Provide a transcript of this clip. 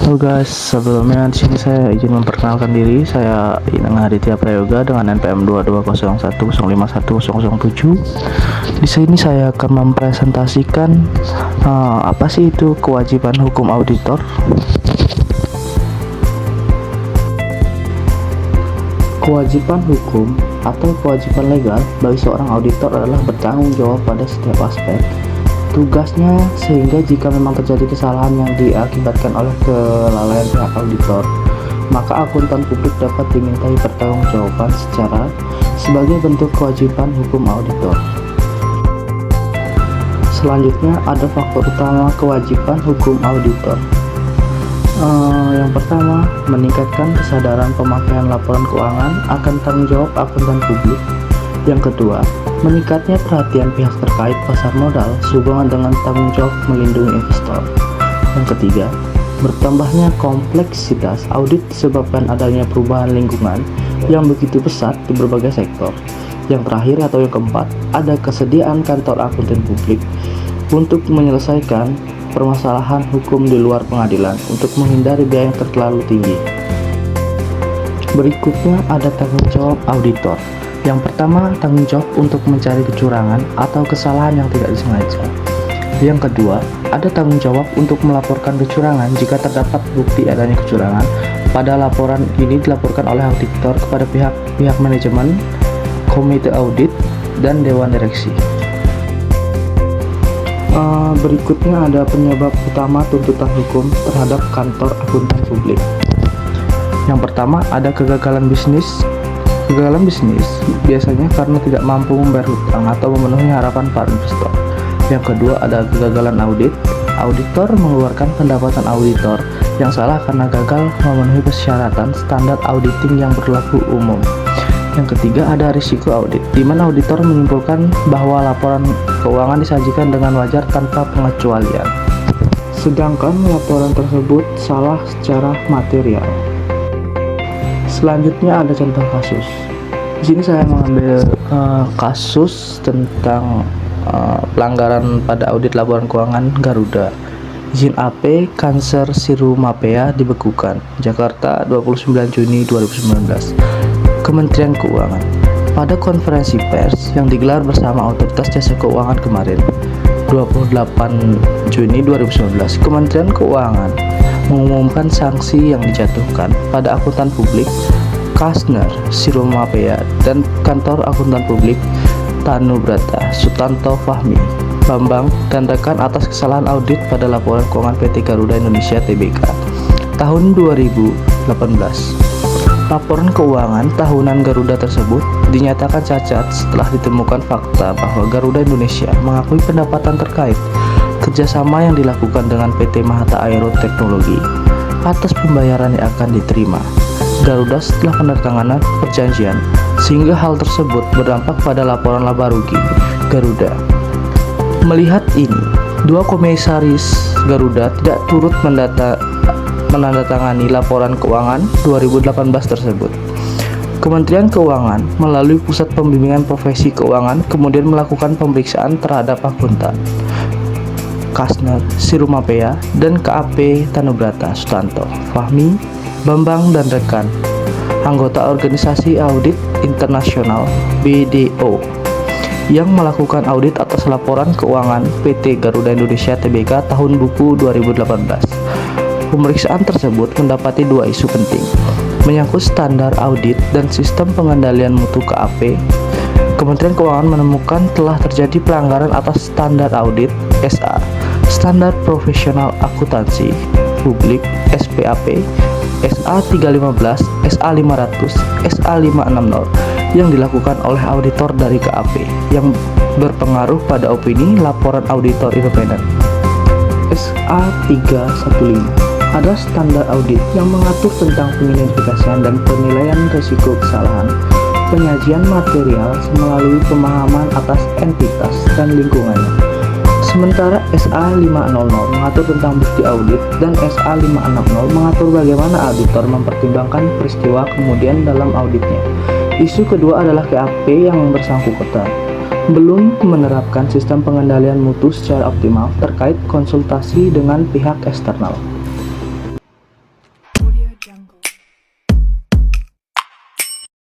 Halo guys, sebelumnya di sini saya izin memperkenalkan diri. Saya Inang Aditya Prayoga dengan NPM 2201051007. Di sini saya akan mempresentasikan apa sih itu kewajiban hukum auditor. Kewajiban hukum atau kewajiban legal bagi seorang auditor adalah bertanggung jawab pada setiap aspek tugasnya, sehingga jika memang terjadi kesalahan yang diakibatkan oleh kelalaian pihak auditor, maka akuntan publik dapat dimintai pertanggungjawaban sebagai bentuk kewajiban hukum auditor. Selanjutnya ada faktor utama kewajiban hukum auditor. Yang pertama, meningkatkan kesadaran pemakaian laporan keuangan akan tanggung jawab akuntan publik. Yang kedua, meningkatnya perhatian pihak terkait pasar modal sehubungan dengan tanggung jawab melindungi investor. Yang ketiga, bertambahnya kompleksitas audit disebabkan adanya perubahan lingkungan yang begitu pesat di berbagai sektor. Yang terakhir atau yang keempat, ada kesediaan kantor akuntan publik untuk menyelesaikan permasalahan hukum di luar pengadilan untuk menghindari biaya yang terlalu tinggi. Berikutnya ada tanggung jawab auditor. Yang pertama, tanggung jawab untuk mencari kecurangan atau kesalahan yang tidak disengaja. Yang kedua, ada tanggung jawab untuk melaporkan kecurangan jika terdapat bukti adanya kecurangan. Pada laporan ini dilaporkan oleh auditor kepada pihak manajemen, komite audit, dan dewan direksi. Berikutnya ada penyebab utama tuntutan hukum terhadap kantor akuntan publik. Yang pertama, ada kegagalan bisnis. Kegagalan bisnis biasanya karena tidak mampu membayar hutang atau memenuhi harapan para investor. Yang kedua, ada kegagalan audit. Auditor mengeluarkan pendapatan auditor yang salah karena gagal memenuhi persyaratan standar auditing yang berlaku umum. Yang ketiga, ada risiko audit, di mana auditor menyimpulkan bahwa laporan keuangan disajikan dengan wajar tanpa pengecualian, sedangkan laporan tersebut salah secara material. Selanjutnya ada contoh kasus. Di sini saya mengambil kasus tentang pelanggaran pada audit laporan keuangan Garuda. Izin AP Cancer Sirumapea dibekukan. Jakarta, 29 Juni 2019. Kementerian Keuangan. Pada konferensi pers yang digelar bersama Otoritas Jasa Keuangan kemarin, 28 Juni 2019, Kementerian Keuangan mengumumkan sanksi yang dijatuhkan pada akuntan publik Kasner Sirumapea dan kantor akuntan publik Tanubrata Sutanto Fahmi Bambang dan rekan atas kesalahan audit pada laporan keuangan PT Garuda Indonesia Tbk tahun 2018. Laporan keuangan tahunan Garuda tersebut dinyatakan cacat setelah ditemukan fakta bahwa Garuda Indonesia mengakui pendapatan terkait kerjasama yang dilakukan dengan PT Mahata Aero Teknologi atas pembayaran yang akan diterima Garuda setelah penandatanganan perjanjian, sehingga hal tersebut berdampak pada laporan laba rugi Garuda. Melihat ini, dua komisaris Garuda tidak turut menandatangani laporan keuangan 2018 tersebut. Kementerian Keuangan melalui Pusat Pembimbingan Profesi Keuangan kemudian melakukan pemeriksaan terhadap akuntan Kasner Sirumapea dan KAP Tanubrata Sutanto Fahmi Bambang dan rekan anggota Organisasi Audit Internasional BDO yang melakukan audit atas laporan keuangan PT Garuda Indonesia Tbk tahun buku 2018. Pemeriksaan tersebut mendapati dua isu penting menyangkut standar audit dan sistem pengendalian mutu KAP. Kementerian Keuangan menemukan telah terjadi pelanggaran atas standar audit SA, standar profesional akuntansi publik SPAP, SA 315, SA 500, SA 560 yang dilakukan oleh auditor dari KAP yang berpengaruh pada opini laporan auditor independen. SA 315 ada standar audit yang mengatur tentang pengidentifikasian dan penilaian risiko kesalahan, penyajian material melalui pemahaman atas entitas dan lingkungannya. Sementara SA 500 mengatur tentang bukti audit dan SA 560 mengatur bagaimana auditor mempertimbangkan peristiwa kemudian dalam auditnya. Isu kedua adalah KAP yang bersangkutan belum menerapkan sistem pengendalian mutu secara optimal terkait konsultasi dengan pihak eksternal.